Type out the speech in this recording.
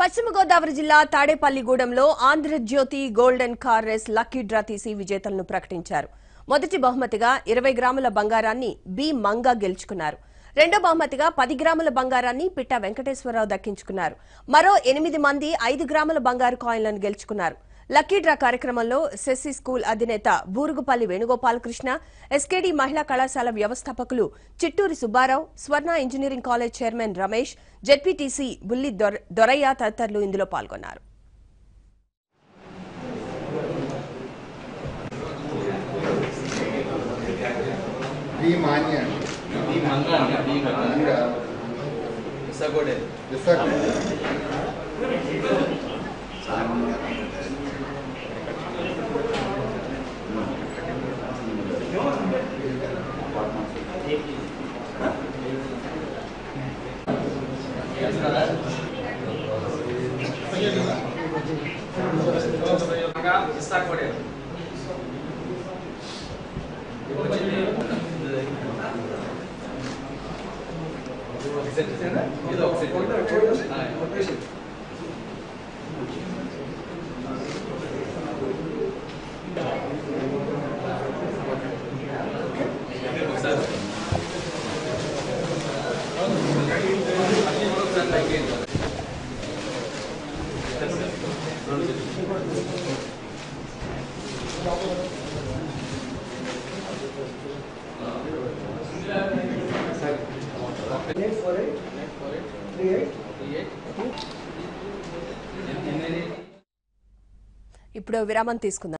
పశ్చిమ గోదావరి జిల్లా తాడేపల్లిగూడెంలో Andhrajyothi golden car race lucky draw తీసి విజేతలను ప్రకటించారు. మొదటి బహుమతిగా 20 గ్రాముల బంగారాన్ని బి మంగా గెలుచుకున్నారు. రెండో బహుమతిగా 10 గ్రాముల బంగారాన్ని పిట్ట వెంకటేశ్వరరావు దక్కించుకున్నారు. మరో 8 మంది 5 గ్రాముల బంగారు కాయిన్లను గెలుచుకున్నారు. లక్కీ డ్రా కార్యక్రమంలో సెస్సి స్కూల్ అధినేత బూరుగుపల్లి వేణుగోపాలకృష్ణ, ఎస్కేడి మహిళా కళాశాల వ్యవస్థాపకులు చిట్టూరి సుబ్బారావు, స్వర్ణ engineering college chairman Ramesh, ZPTC బుల్లి దొరయ్య తదితరులు ఇందులో పాల్గొన్నారు. ఇప్పుడు విరామం తీసుకుందాం.